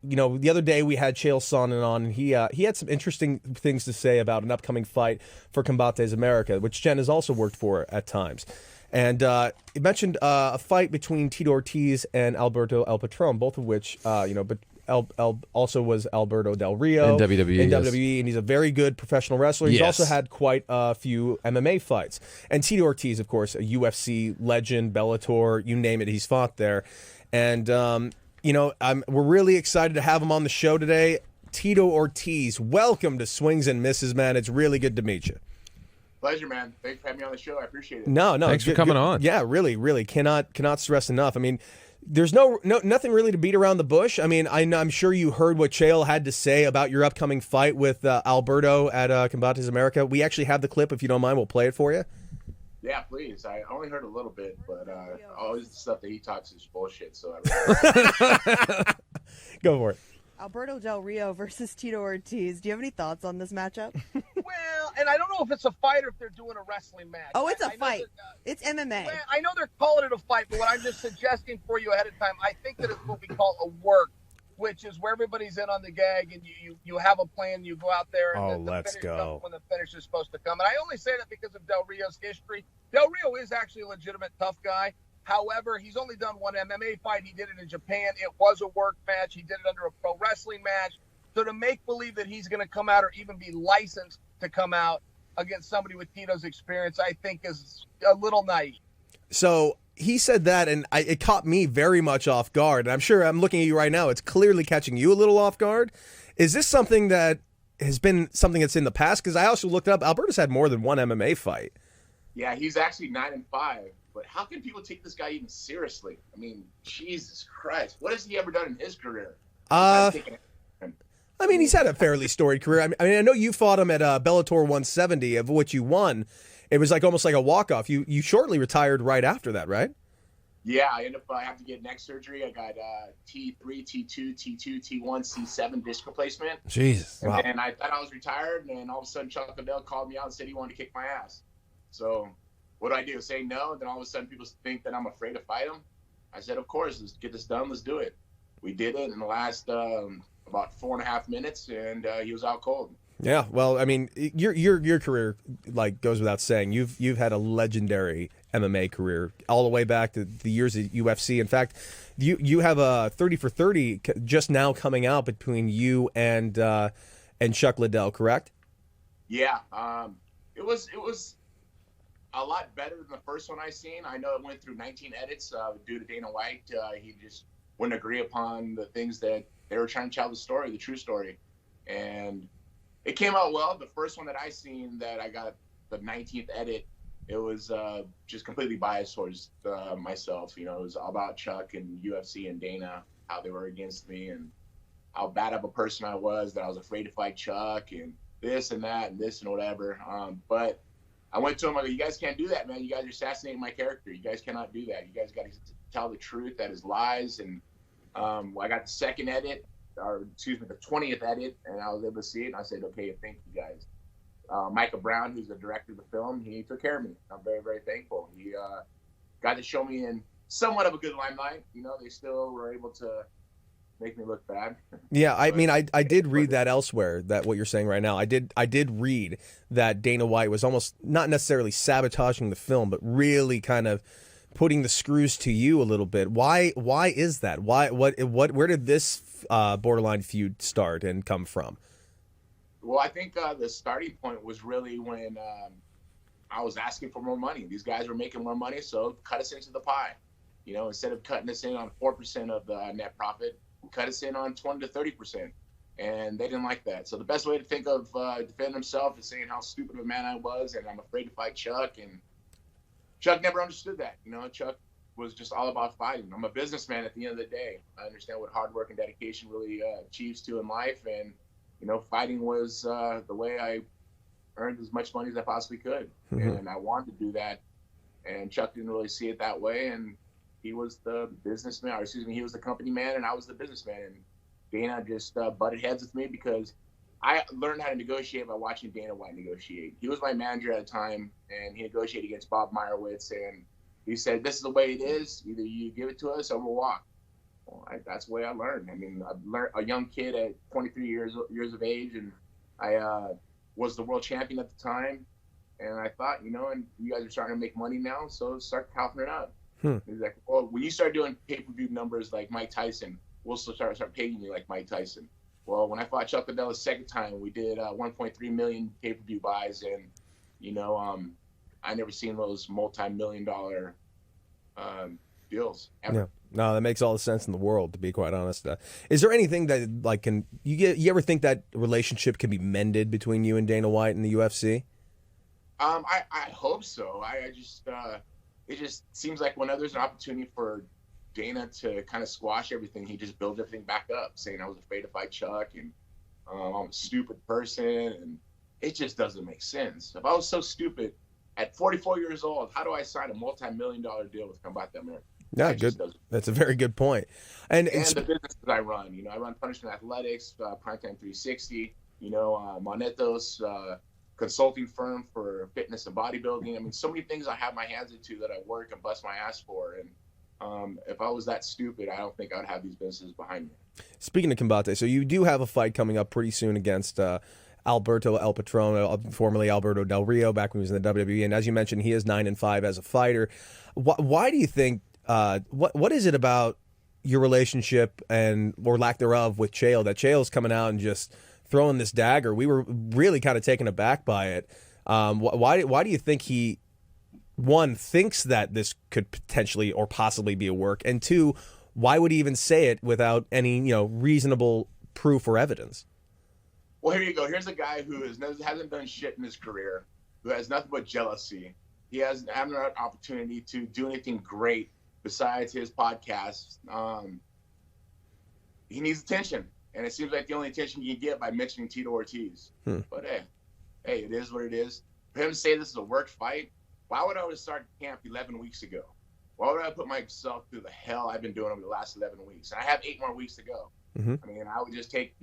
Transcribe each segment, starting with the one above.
the other day we had Chael Sonnen on, and he had some interesting things to say about an upcoming fight for Combates America, which Jen has also worked for at times. And he mentioned a fight between Tito Ortiz and Alberto El Patron, both of which, but also was Alberto Del Rio in WWE, in WWE, and he's a very good professional wrestler. He's also had quite a few MMA fights. And Tito Ortiz, of course, a UFC legend, Bellator, you name it, he's fought there. And, we're really excited to have him on the show today. Tito Ortiz, welcome to Swings and Misses, man. It's really good to meet you. Pleasure, man. Thanks for having me on the show. I appreciate it. No, thanks for coming on. Yeah, really cannot stress enough. I mean, there's nothing really to beat around the bush. I mean, I'm sure you heard what Chael had to say about your upcoming fight with Alberto at Combates America. We actually have the clip. If you don't mind, we'll play it for you. Yeah, please. I only heard a little bit, but always the stuff that he talks is bullshit. So Go for it. Alberto Del Rio versus Tito Ortiz. Do you have any thoughts on this matchup? Well, and I don't know if it's a fight or if they're doing a wrestling match. Oh, it's a I fight. It's MMA. Well, I know they're calling it a fight, but what I'm just suggesting for you ahead of time, I think that it's what we call a work, which is where everybody's in on the gag and you have a plan, you go out there and let's go when the finish is supposed to come. And I only say that because of Del Rio's history. Del Rio is actually a legitimate tough guy. However, he's only done one MMA fight. He did it in Japan. It was a work match. He did it under a pro wrestling match. So to make believe that he's going to come out or even be licensed to come out against somebody with Tito's experience, I think is a little naive. So he said that, and it caught me very much off guard. And I'm sure I'm looking at you right now. It's clearly catching you a little off guard. Is this something that has been something that's in the past? Because I also looked up, Alberto's had more than one MMA fight. Yeah, he's actually 9-5. But how can people take this guy even seriously? I mean, Jesus Christ. What has he ever done in his career? I mean, he's had a fairly storied career. I mean, I know you fought him at Bellator 170, of which you won. It was almost like a walk-off. You shortly retired right after that, right? Yeah, I have to get neck surgery. I got T3, T2, T2, T1, C7 disc replacement. Jesus. And Wow. then I thought I was retired, and then all of a sudden Chuck Liddell called me out and said he wanted to kick my ass. So what do? Say no? And then all of a sudden people think that I'm afraid to fight him. I said, of course, let's get this done. Let's do it. We did it in the last about 4.5 minutes, and he was out cold. Yeah, well, I mean, your career goes without saying. You've had a legendary MMA career all the way back to the years at UFC. In fact, you have a 30 for 30 just now coming out between you and Chuck Liddell, correct? Yeah, it was a lot better than the first one I seen. I know it went through 19 edits due to Dana White. He just wouldn't agree upon the things that they were trying to tell the true story. And it came out well. The first one that I seen that I got the 19th edit, it was just completely biased towards myself. It was all about Chuck and UFC and Dana, how they were against me and how bad of a person I was, that I was afraid to fight Chuck and this and that and this and whatever. But I went to him, I go, you guys can't do that, man. You guys are assassinating my character. You guys cannot do that. You guys got to tell the truth. That is lies. And I got the second edit, the 20th edit, and I was able to see it. And I said, okay, thank you guys. Michael Brown, who's the director of the film, he took care of me. I'm very, very thankful. He got to show me in somewhat of a good limelight. They still were able to make me look bad. Yeah, I mean, I did read that elsewhere, that what you're saying right now. I did read that Dana White was almost not necessarily sabotaging the film, but really kind of putting the screws to you a little bit. Why is that? Where did this borderline feud start and come from? Well, I think the starting point was really when I was asking for more money. These guys were making more money, so cut us into the pie. Instead of cutting us in on 4% of the net profit, cut us in on 20 to 30%. And they didn't like that. So the best way to think of defending himself is saying how stupid of a man I was and I'm afraid to fight Chuck. And Chuck never understood that. Chuck was just all about fighting. I'm a businessman at the end of the day. I understand what hard work and dedication really achieves to in life. And, fighting was the way I earned as much money as I possibly could. Mm-hmm. And I wanted to do that. And Chuck didn't really see it that way. And he was the businessman, or excuse me, he was the company man and I was the businessman. And Dana just butted heads with me because I learned how to negotiate by watching Dana White negotiate. He was my manager at the time, and he negotiated against Bob Meyerowitz, and he said, this is the way it is. Either you give it to us or we'll walk. Well, that's the way I learned. I mean, I learned a young kid at 23 years of age, and I was the world champion at the time. And I thought, and you guys are starting to make money now, so start coughing it up. He's like, well, when you start doing pay-per-view numbers like Mike Tyson, we'll start paying you like Mike Tyson. Well, when I fought Chuck Liddell the second time, we did 1.3 million pay-per-view buys, and I never seen those multi-million-dollar deals ever. Yeah. No, that makes all the sense in the world, to be quite honest. Is there anything that can you ever think that relationship can be mended between you and Dana White and the UFC? I hope so. I just it just seems like whenever there's an opportunity for Dana to kind of squash everything, he just builds everything back up, saying I was afraid to fight Chuck and I'm a stupid person, and it just doesn't make sense. If I was so stupid at 44 years old, how do I sign a multi-million-dollar deal with Combate America? Yeah, good. That's a very good point. And the businesses I run, I run Punishment Athletics, Primetime 360, Monetos, consulting firm for fitness and bodybuilding. I mean, so many things I have my hands into that I work and bust my ass for. And if I was that stupid, I don't think I'd have these businesses behind me. Speaking of Combate, so you do have a fight coming up pretty soon against Alberto El Patron, formerly Alberto Del Rio, back when he was in the WWE. And as you mentioned, he is 9-5 as a fighter. Why do you think? What is it about your relationship or lack thereof with Chael that Chael's coming out and just throwing this dagger? We were really kind of taken aback by it. Why do you think he, one, thinks that this could potentially or possibly be a work, and two, why would he even say it without any reasonable proof or evidence? Well, here you go. Here's a guy who hasn't done shit in his career, who has nothing but jealousy. He hasn't had an opportunity to do anything great besides his podcast. He needs attention, and it seems like the only attention he can get by mentioning Tito Ortiz. But hey, it is what it is. For him to say this is a work fight, why would I have started camp 11 weeks ago? Why would I put myself through the hell I've been doing over the last 11 weeks? And I have 8 more weeks to go. Mm-hmm. I mean, I would just take,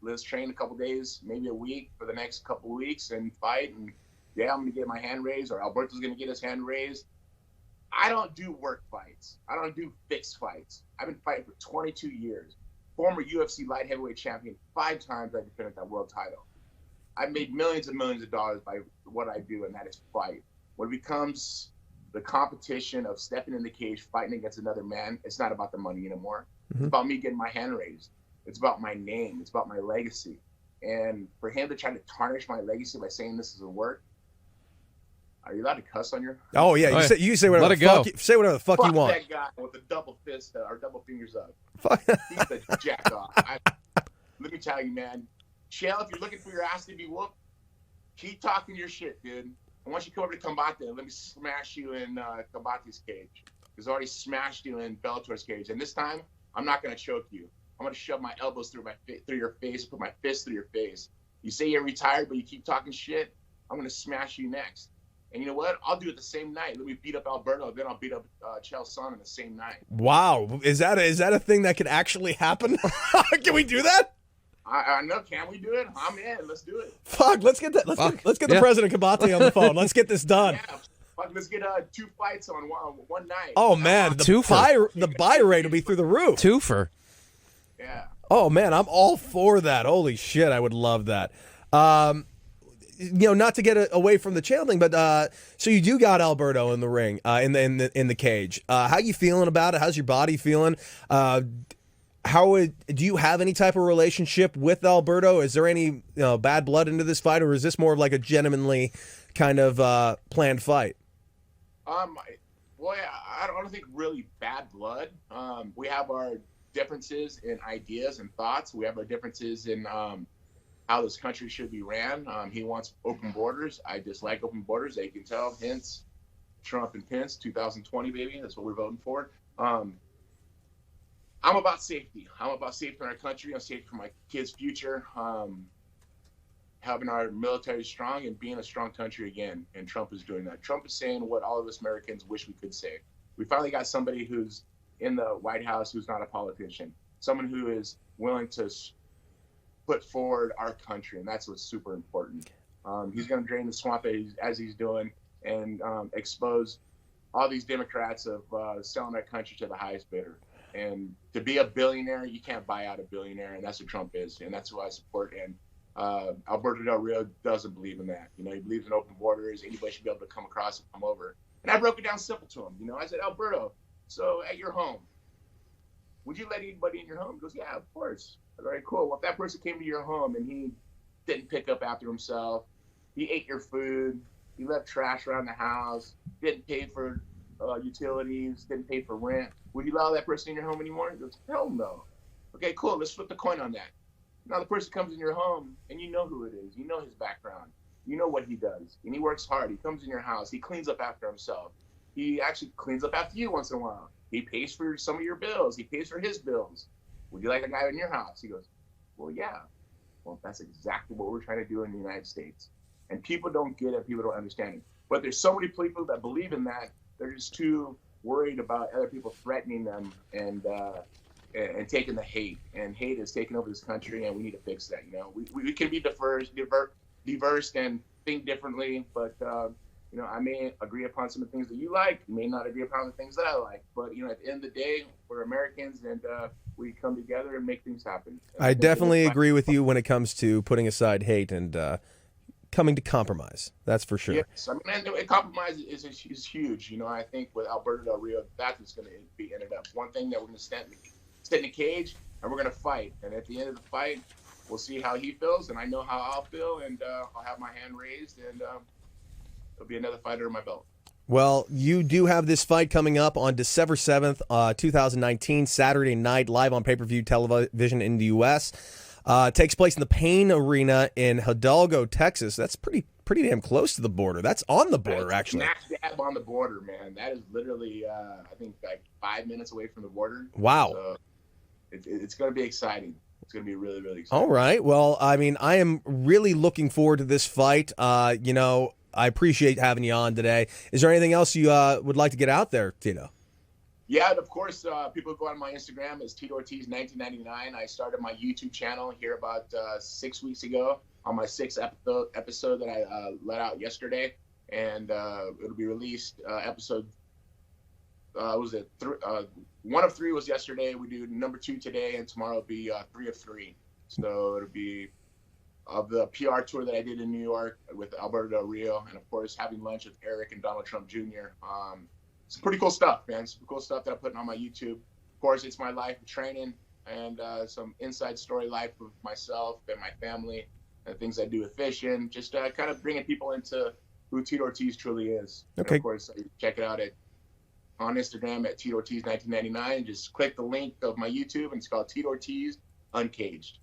let's train a couple days, maybe a week for the next couple of weeks and fight. And yeah, I'm going to get my hand raised, or Alberto's going to get his hand raised. I don't do work fights. I don't do fixed fights. I've been fighting for 22 years. Former UFC light heavyweight champion. 5 times I defended that world title. I've made millions and millions of dollars by what I do, and that is fight. When it becomes the competition of stepping in the cage, fighting against another man, it's not about the money anymore. Mm-hmm. It's about me getting my hand raised. It's about my name. It's about my legacy. And for him to try to tarnish my legacy by saying this is a work, are you allowed to cuss on your? Oh yeah, you say whatever. Say whatever the fuck you want. That guy with the double fist or double fingers up. Fuck. He's the jack off. Let me tell you, man. Chael, if you're looking for your ass to be whooped, keep talking your shit, dude. And once you come over to Combate, let me smash you in Combate's cage. Because I already smashed you in Bellator's cage, and this time I'm not gonna choke you. I'm gonna shove my elbows through your face, put my fist through your face. You say you're retired, but you keep talking shit. I'm gonna smash you next. And you know what? I'll do it the same night. Let me beat up Alberto, then I'll beat up Chael Sonnen the same night. Wow, is that a thing that could actually happen? Can we do that? I know. Can we do it? I'm in. Let's do it. Fuck. Let's get that. Let's get the president Combate on the phone. Let's get this done. Yeah. Fuck. Let's get 2 fights on one night. Oh man, the buy rate will be through the roof. Twofer. Yeah. Oh man, I'm all for that. Holy shit, I would love that. Not to get away from the Chael thing, but so you do got Alberto in the ring, in the cage. How you feeling about it? How's your body feeling? Do you have any type of relationship with Alberto? Is there any bad blood into this fight, or is this more of like a gentlemanly kind of planned fight? Boy, I don't think really bad blood. We have our differences in ideas and thoughts. We have our differences in how this country should be ran. He wants open borders. I dislike open borders. They can tell. Hence, Trump and Pence, 2020, baby. That's what we're voting for. I'm about safety. I'm about safety in our country. I'm safety for my kids' future. Having our military strong and being a strong country again. And Trump is doing that. Trump is saying what all of us Americans wish we could say. We finally got somebody who's in the White House who's not a politician. Someone who is willing to put forward our country, and that's what's super important. He's going to drain the swamp as he's doing and expose all these Democrats of selling our country to the highest bidder. And to be a billionaire, you can't buy out a billionaire, and that's what Trump is, and that's who I support. And Alberto Del Rio doesn't believe in that. You know, he believes in open borders. Anybody should be able to come across and come over. And I broke it down simple to him. You know, I said, Alberto, so at your home, would you let anybody in your home? He goes, yeah, of course. All right, cool. Well, if that person came to your home and he didn't pick up after himself, he ate your food, he left trash around the house, didn't pay for utilities, didn't pay for rent, would you allow that person in your home anymore? He goes, hell no. Okay, cool. Let's flip the coin on that. Now the person comes in your home and you know who it is. You know his background. You know what he does. And he works hard. He comes in your house. He cleans up after himself. He actually cleans up after you once in a while. He pays for some of your bills. He pays for his bills. Would you like a guy in your house? He goes, well, yeah. Well, that's exactly what we're trying to do in the United States. And people don't get it. People don't understand it. But there's so many people that believe in that. They're just too worried about other people threatening them and taking the hate. And hate is taking over this country, and we need to fix that. You know, we can be diverse and think differently, but you know, I may agree upon some of the things that you like. You may not agree upon the things that I like. But you know, at the end of the day, we're Americans, and we come together and make things happen. And I definitely agree with you when it comes to putting aside hate and coming to compromise. That's for sure. Yes, I mean, and compromise is huge. You know, I think with Alberto Del Rio, that's what's going to be ended up. One thing that we're going to sit in a cage and we're going to fight. And at the end of the fight, we'll see how he feels, and I know how I'll feel, and I'll have my hand raised, and there'll be another fighter in my belt. Well, you do have this fight coming up on December 7th, 2019, Saturday night, live on pay-per-view television in the U.S. Takes place in the Payne Arena in Hidalgo, Texas. That's pretty damn close to the border. That's on the border, actually. Smack dab on the border, man. That is literally, I think, like 5 minutes away from the border. Wow. So it's going to be exciting. It's going to be really, really exciting. All right. Well, I mean, I am really looking forward to this fight. You know, I appreciate having you on today. Is there anything else you would like to get out there, Tito? Yeah, and of course, people go on my Instagram. It's Tito Ortiz 1999. I started my YouTube channel here about 6 weeks ago on my sixth episode that I let out yesterday, and it'll be released episode. Was it 1 of 3 was yesterday? We do number 2 today, and tomorrow will be 3 of 3. So it'll be of the PR tour that I did in New York with Alberto Del Rio, and of course having lunch with Eric and Donald Trump Jr. Some pretty cool stuff, man. Some cool stuff that I'm putting on my YouTube. Of course, it's my life of training and some inside story life of myself and my family and things I do with fishing. Just kind of bringing people into who Tito Ortiz truly is. Okay. And of course, check it out on Instagram at Tito Ortiz 1999. Just click the link of my YouTube, and it's called Tito Ortiz Uncaged.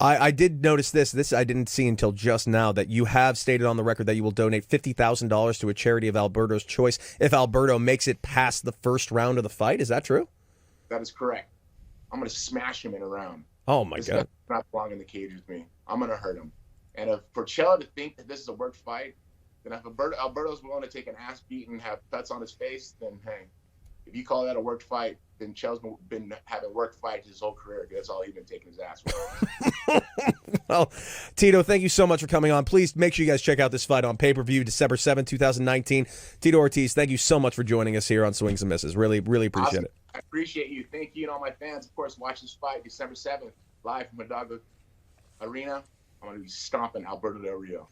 I did notice this I didn't see until just now, that you have stated on the record that you will donate $50,000 to a charity of Alberto's choice if Alberto makes it past the first round of the fight. Is that true? That is correct. I'm going to smash him in a round. Oh, my God. Not belong in the cage with me. I'm going to hurt him. And if for Chael to think that this is a worked fight, then if Alberto's willing to take an ass beat and have cuts on his face, then hey, if you call that a worked fight, then Chael's been having worked fights his whole career. That's all he's been taking his ass with. Well, Tito, thank you so much for coming on. Please make sure you guys check out this fight on pay-per-view December 7th, 2019. Tito Ortiz, thank you so much for joining us here on Swings and Misses. Really, really appreciate it. I appreciate you. Thank you and all my fans. Of course, watch this fight December 7th, live from Hidalgo Arena. I'm going to be stomping Alberto Del Rio.